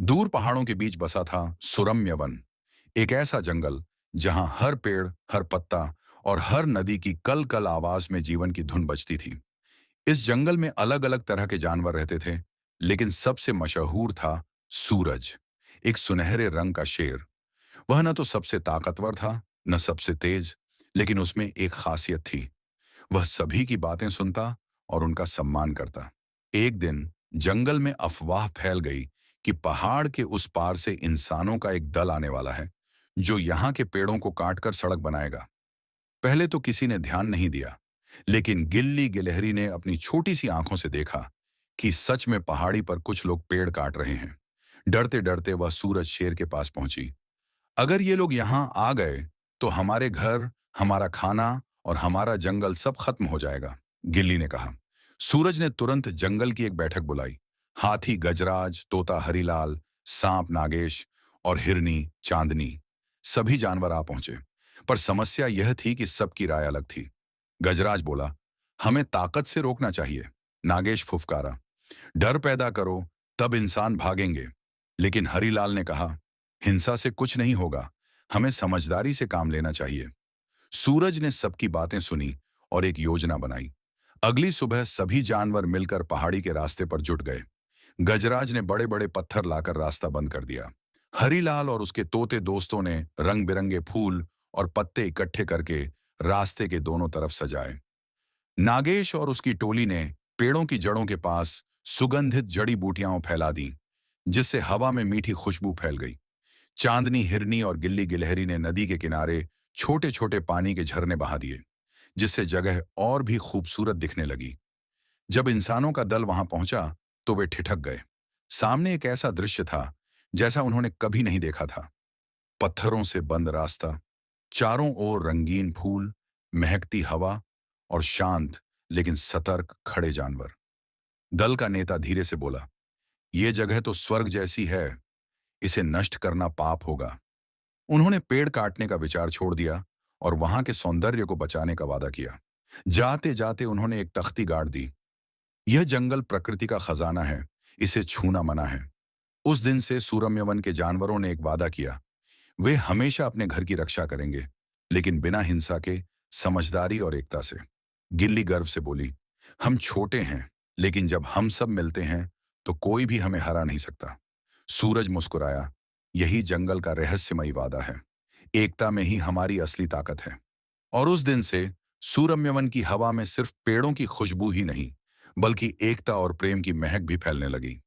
दूर पहाड़ों के बीच बसा था सुरम्य वन। एक ऐसा जंगल जहां हर पेड़, हर पत्ता और हर नदी की कल कल आवाज में जीवन की धुन बजती थी। इस जंगल में अलग अलग तरह के जानवर रहते थे, लेकिन सबसे मशहूर था सूरज, एक सुनहरे रंग का शेर। वह न तो सबसे ताकतवर था, न सबसे तेज, लेकिन उसमें एक खासियत थी। वह सभी की बातें सुनता और उनका सम्मान करता। एक दिन जंगल में अफवाह फैल गई कि पहाड़ के उस पार से इंसानों का एक दल आने वाला है, जो यहाँ के पेड़ों को काटकर सड़क बनाएगा। पहले तो किसी ने ध्यान नहीं दिया, लेकिन गिल्ली गिलहरी ने अपनी छोटी सी आंखों से देखा कि सच में पहाड़ी पर कुछ लोग पेड़ काट रहे हैं। डरते डरते वह सूरज शेर के पास पहुंची। अगर ये लोग यहां आ गए तो हमारे घर, हमारा खाना और हमारा जंगल सब खत्म हो जाएगा, गिल्ली ने कहा। सूरज ने तुरंत जंगल की एक बैठक बुलाई। हाथी गजराज, तोता हरीलाल, सांप नागेश और हिरनी चांदनी, सभी जानवर आ पहुंचे। पर समस्या यह थी कि सबकी राय अलग थी। गजराज बोला, हमें ताकत से रोकना चाहिए। नागेश फुफकारा, डर पैदा करो, तब इंसान भागेंगे। लेकिन हरीलाल ने कहा, हिंसा से कुछ नहीं होगा, हमें समझदारी से काम लेना चाहिए। सूरज ने सबकी बातें सुनी और एक योजना बनाई। अगली सुबह सभी जानवर मिलकर पहाड़ी के रास्ते पर जुट गए। गजराज ने बड़े बड़े पत्थर लाकर रास्ता बंद कर दिया। हरीलाल और उसके तोते दोस्तों ने रंग बिरंगे फूल और पत्ते इकट्ठे करके रास्ते के दोनों तरफ सजाए। नागेश और उसकी टोली ने पेड़ों की जड़ों के पास सुगंधित जड़ी बूटियां फैला दी, जिससे हवा में मीठी खुशबू फैल गई। चांदनी, हिरनी और गिल्ली गिलहरी ने नदी के किनारे छोटे छोटे पानी के झरने बहा दिए, जिससे जगह और भी खूबसूरत दिखने लगी। जब इंसानों का दल वहां पहुंचा तो वे ठिठक गए। सामने एक ऐसा दृश्य था जैसा उन्होंने कभी नहीं देखा था। पत्थरों से बंद रास्ता, चारों ओर रंगीन फूल, महकती हवा और शांत लेकिन सतर्क खड़े जानवर। दल का नेता धीरे से बोला, यह जगह तो स्वर्ग जैसी है, इसे नष्ट करना पाप होगा। उन्होंने पेड़ काटने का विचार छोड़ दिया और वहां के सौंदर्य को बचाने का वादा किया। जाते जाते उन्होंने एक तख्ती गाड़ दी, यह जंगल प्रकृति का खजाना है, इसे छूना मना है। उस दिन से सूरम्यवन के जानवरों ने एक वादा किया, वे हमेशा अपने घर की रक्षा करेंगे, लेकिन बिना हिंसा के, समझदारी और एकता से। गिल्ली गर्व से बोली, हम छोटे हैं, लेकिन जब हम सब मिलते हैं तो कोई भी हमें हरा नहीं सकता। सूरज मुस्कुराया, यही जंगल का रहस्यमयी वादा है, एकता में ही हमारी असली ताकत है। और उस दिन से सूरम्यवन की हवा में सिर्फ पेड़ों की खुशबू ही नहीं, बल्कि एकता और प्रेम की महक भी फैलने लगी।